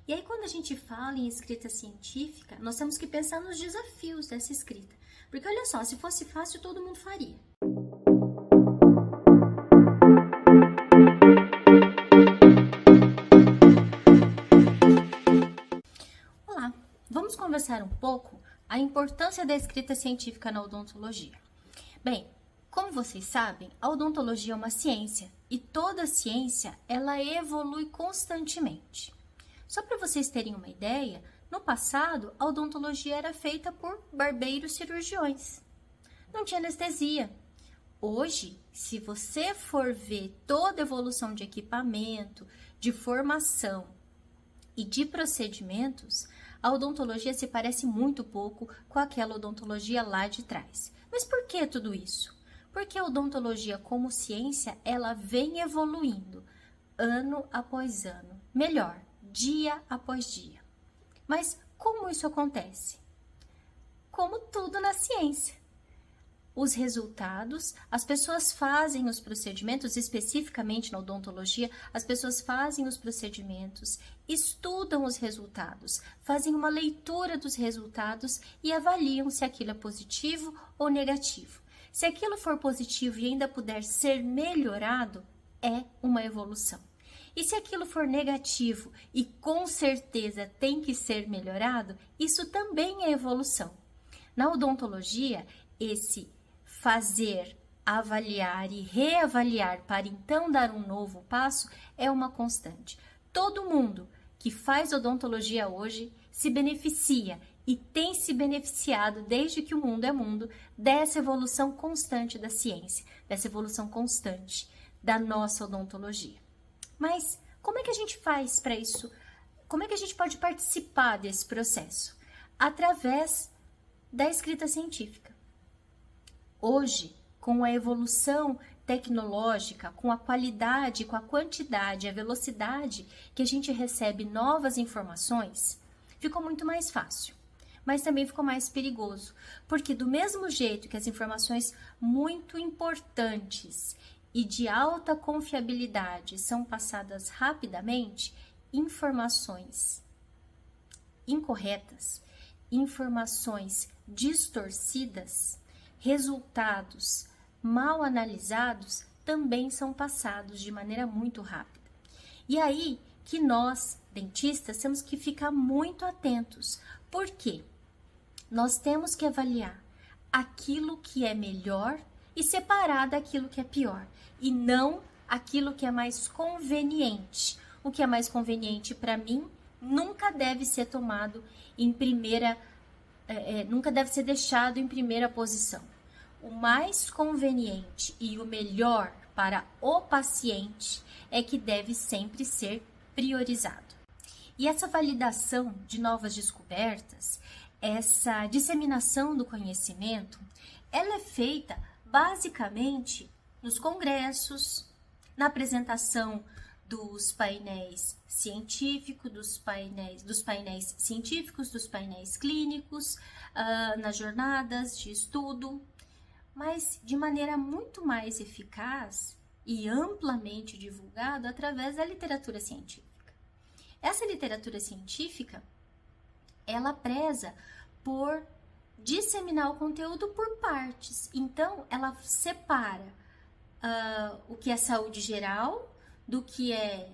E aí, quando a gente fala em escrita científica, nós temos que pensar nos desafios dessa escrita. Porque olha só, se fosse fácil, todo mundo faria. Olá, vamos conversar um pouco a importância da escrita científica na odontologia. Bem, como vocês sabem, a odontologia é uma ciência e toda ciência ela evolui constantemente. Só para vocês terem uma ideia, no passado a odontologia era feita por barbeiros cirurgiões. Não tinha anestesia. Hoje, se você for ver toda a evolução de equipamento, de formação e de procedimentos, a odontologia se parece muito pouco com aquela odontologia lá de trás. Mas por que tudo isso? Porque a odontologia como ciência, ela vem evoluindo ano após ano. Melhor, dia após dia. Mas como isso acontece? Como tudo na ciência. Os resultados, as pessoas fazem os procedimentos, especificamente na odontologia, as pessoas fazem os procedimentos, estudam os resultados, fazem uma leitura dos resultados e avaliam se aquilo é positivo ou negativo. Se aquilo for positivo e ainda puder ser melhorado, é uma evolução. E se aquilo for negativo e com certeza tem que ser melhorado, isso também é evolução. Na odontologia, esse fazer, avaliar e reavaliar para então dar um novo passo é uma constante. Todo mundo que faz odontologia hoje se beneficia e tem se beneficiado desde que o mundo é mundo dessa evolução constante da ciência, dessa evolução constante da nossa odontologia. Mas como é que a gente faz para isso? Como é que a gente pode participar desse processo? Através da escrita científica. Hoje, com a evolução tecnológica, com a qualidade, com a quantidade, a velocidade que a gente recebe novas informações, ficou muito mais fácil. Mas também ficou mais perigoso, porque do mesmo jeito que as informações muito importantes e de alta confiabilidade são passadas rapidamente, informações incorretas, informações distorcidas, resultados mal analisados também são passados de maneira muito rápida. E aí que nós, dentistas, temos que ficar muito atentos. Por quê? Nós temos que avaliar aquilo que é melhor e separar daquilo que é pior, e não aquilo que é mais conveniente. O que é mais conveniente para mim nunca deve ser tomado em primeira, nunca deve ser deixado em primeira posição. O mais conveniente e o melhor para o paciente é que deve sempre ser priorizado. E essa validação de novas descobertas, essa disseminação do conhecimento, ela é feita basicamente nos congressos, na apresentação dos painéis científicos, dos painéis científicos, dos painéis clínicos, nas jornadas de estudo, mas de maneira muito mais eficaz e amplamente divulgada através da literatura científica. Essa literatura científica, ela preza por disseminar o conteúdo por partes. Então, ela separa o que é saúde geral do que é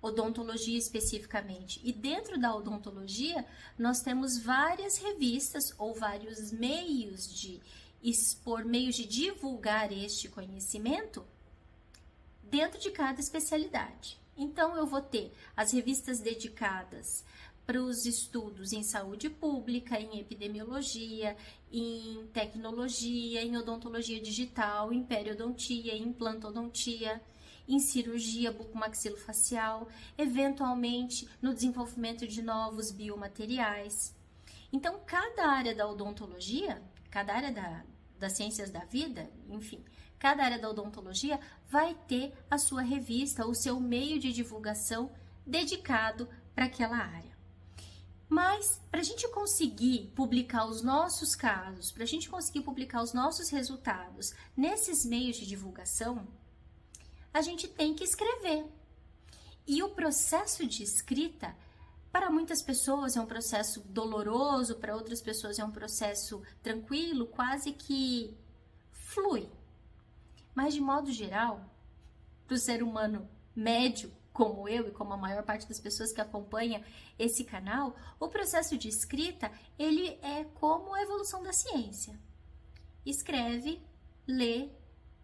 odontologia especificamente. E dentro da odontologia, nós temos várias revistas ou vários meios de expor, meios de divulgar este conhecimento dentro de cada especialidade. Então, eu vou ter as revistas dedicadas para os estudos em saúde pública, em epidemiologia, em tecnologia, em odontologia digital, em periodontia, em implantodontia, em cirurgia bucomaxilofacial, eventualmente no desenvolvimento de novos biomateriais. Então, cada área da odontologia, cada área das ciências da vida, enfim, cada área da odontologia vai ter a sua revista, o seu meio de divulgação dedicado para aquela área. Mas, para a gente conseguir publicar os nossos casos, para a gente conseguir publicar os nossos resultados nesses meios de divulgação, a gente tem que escrever. E o processo de escrita Para muitas pessoas é um processo doloroso, para outras pessoas é um processo tranquilo, quase que flui. Mas de modo geral, para o ser humano médio, como eu e como a maior parte das pessoas que acompanha esse canal, o processo de escrita, ele é como a evolução da ciência. Escreve, lê,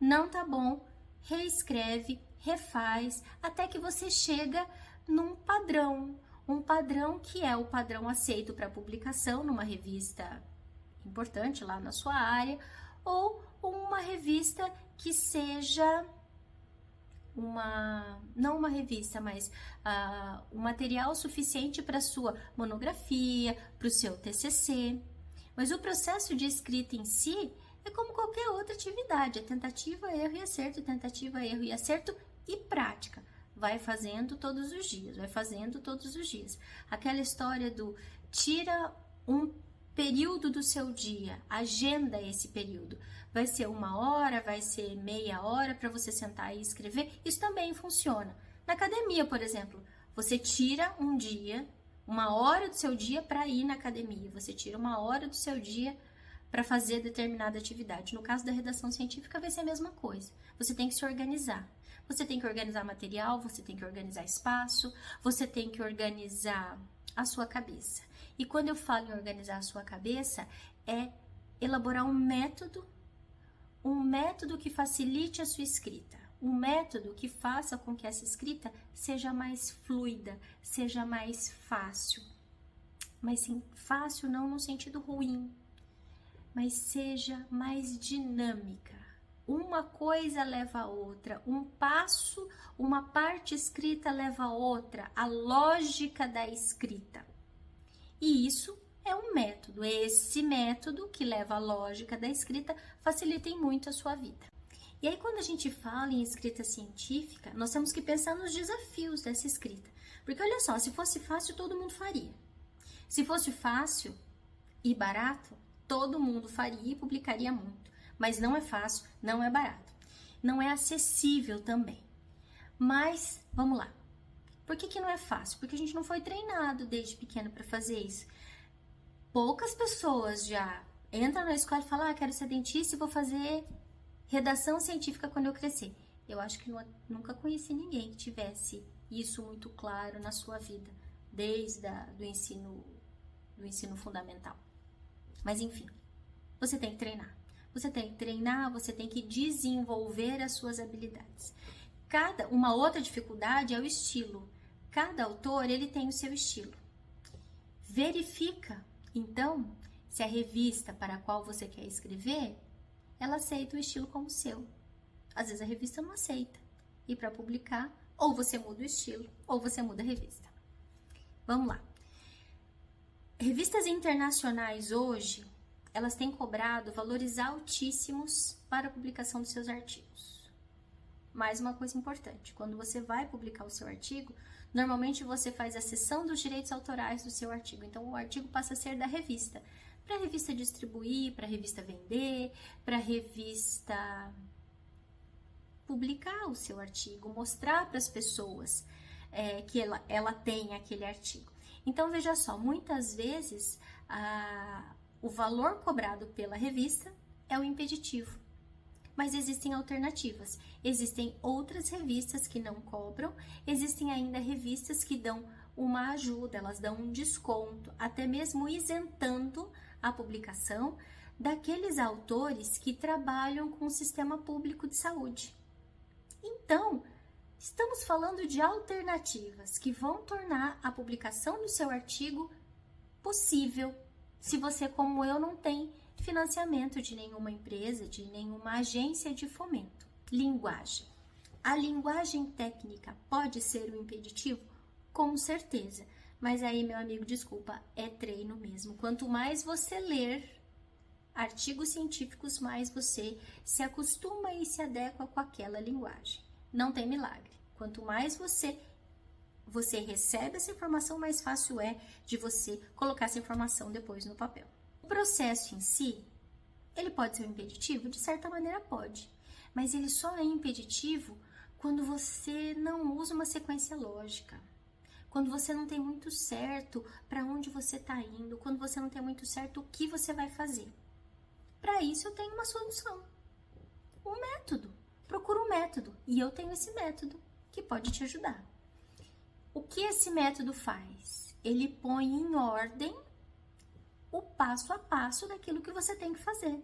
não tá bom, reescreve, refaz, até que você chega num padrão, um padrão que é o padrão aceito para publicação numa revista importante lá na sua área, ou uma revista que seja não uma revista, mas um material suficiente para sua monografia, para o seu TCC. Mas o processo de escrita em si é como qualquer outra atividade, é tentativa, erro e acerto, tentativa, erro e acerto e prática. Vai fazendo todos os dias, vai fazendo todos os dias. Aquela história do tira um período do seu dia, agenda esse período. Vai ser 1 hora, vai ser meia hora para você sentar e escrever. Isso também funciona. Na academia, por exemplo, você tira um dia, 1 hora do seu dia para ir na academia. Você tira 1 hora do seu dia para fazer determinada atividade. No caso da redação científica vai ser a mesma coisa. Você tem que se organizar. Você tem que organizar material, você tem que organizar espaço, você tem que organizar a sua cabeça. E quando eu falo em organizar a sua cabeça, é elaborar um método que facilite a sua escrita, um método que faça com que essa escrita seja mais fluida, seja mais fácil. Mas sim, fácil não no sentido ruim, mas seja mais dinâmica. Uma coisa leva a outra, um passo, uma parte escrita leva a outra, a lógica da escrita. E isso é um método, esse método que leva a lógica da escrita facilita muito a sua vida. E aí quando a gente fala em escrita científica, nós temos que pensar nos desafios dessa escrita. Porque olha só, se fosse fácil, todo mundo faria. Se fosse fácil e barato, todo mundo faria e publicaria muito. Mas não é fácil, não é barato. Não é acessível também. Mas, vamos lá. Por que não é fácil? Porque a gente não foi treinado desde pequeno para fazer isso. Poucas pessoas já entram na escola e falam, quero ser dentista e vou fazer redação científica quando eu crescer. Eu acho que nunca conheci ninguém que tivesse isso muito claro na sua vida, desde do ensino fundamental. Mas enfim, você tem que treinar. Você tem que treinar, você tem que desenvolver as suas habilidades. Uma outra dificuldade é o estilo. Cada autor, ele tem o seu estilo. Verifica, então, se a revista para a qual você quer escrever, ela aceita o estilo como seu. Às vezes a revista não aceita. E para publicar, ou você muda o estilo, ou você muda a revista. Vamos lá. Revistas internacionais hoje, elas têm cobrado valores altíssimos para a publicação dos seus artigos. Mais uma coisa importante, quando você vai publicar o seu artigo, normalmente você faz a cessão dos direitos autorais do seu artigo. Então, o artigo passa a ser da revista. Para a revista distribuir, para a revista vender, para a revista publicar o seu artigo, mostrar para as pessoas que ela tem aquele artigo. Então, veja só, muitas vezes o valor cobrado pela revista é o impeditivo. Mas existem alternativas. Existem outras revistas que não cobram, existem ainda revistas que dão uma ajuda, elas dão um desconto, até mesmo isentando a publicação daqueles autores que trabalham com o sistema público de saúde. Então, estamos falando de alternativas que vão tornar a publicação do seu artigo possível, se você, como eu, não tem financiamento de nenhuma empresa, de nenhuma agência de fomento. Linguagem. A linguagem técnica pode ser um impeditivo? Com certeza. Mas aí, meu amigo, desculpa, é treino mesmo. Quanto mais você ler artigos científicos, mais você se acostuma e se adequa com aquela linguagem. Não tem milagre. Quanto mais você recebe essa informação, mais fácil é de você colocar essa informação depois no papel. O processo em si, ele pode ser um impeditivo? De certa maneira pode, mas ele só é impeditivo quando você não usa uma sequência lógica, quando você não tem muito certo para onde você está indo, quando você não tem muito certo o que você vai fazer. Para isso eu tenho uma solução, um método. Procura um método e eu tenho esse método que pode te ajudar. O que esse método faz? Ele põe em ordem o passo a passo daquilo que você tem que fazer.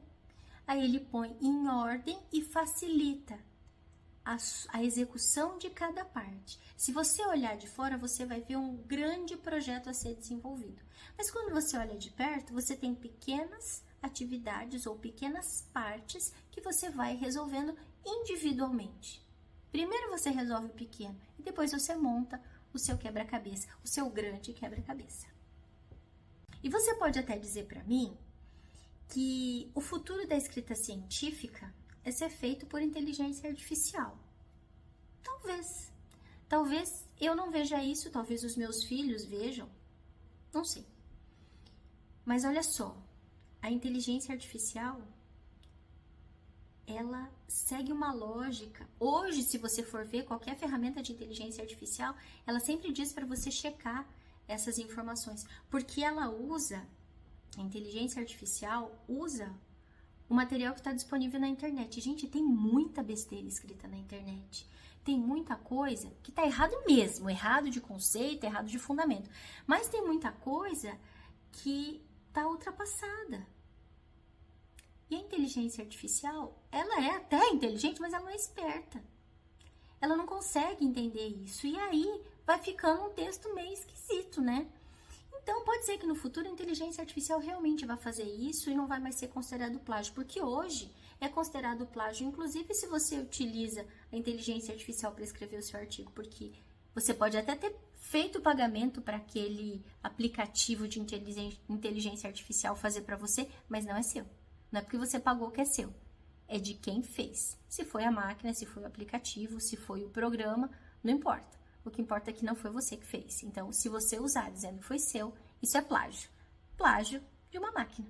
Aí ele põe em ordem e facilita a execução de cada parte. Se você olhar de fora, você vai ver um grande projeto a ser desenvolvido. Mas quando você olha de perto, você tem pequenas atividades ou pequenas partes que você vai resolvendo individualmente. Primeiro você resolve o pequeno e depois você monta o seu quebra-cabeça, o seu grande quebra-cabeça. E você pode até dizer para mim que o futuro da escrita científica é ser feito por inteligência artificial. Talvez. Talvez eu não veja isso, talvez os meus filhos vejam. Não sei. Mas olha só, a inteligência artificial, ela segue uma lógica. Hoje, se você for ver qualquer ferramenta de inteligência artificial, ela sempre diz para você checar essas informações, porque ela usa, a inteligência artificial usa o material que está disponível na internet. Gente, tem muita besteira escrita na internet. Tem muita coisa que está errado mesmo, errado de conceito, errado de fundamento. Mas tem muita coisa que está ultrapassada. E a inteligência artificial, ela é até inteligente, mas ela não é esperta. Ela não consegue entender isso. E aí vai ficando um texto meio esquisito, né? Então, pode ser que no futuro a inteligência artificial realmente vá fazer isso e não vai mais ser considerado plágio, porque hoje é considerado plágio, inclusive se você utiliza a inteligência artificial para escrever o seu artigo, porque você pode até ter feito o pagamento para aquele aplicativo de inteligência artificial fazer para você, mas não é seu. Não é porque você pagou que é seu, é de quem fez. Se foi a máquina, se foi o aplicativo, se foi o programa, não importa. O que importa é que não foi você que fez. Então, se você usar dizendo que foi seu, isso é plágio. Plágio de uma máquina.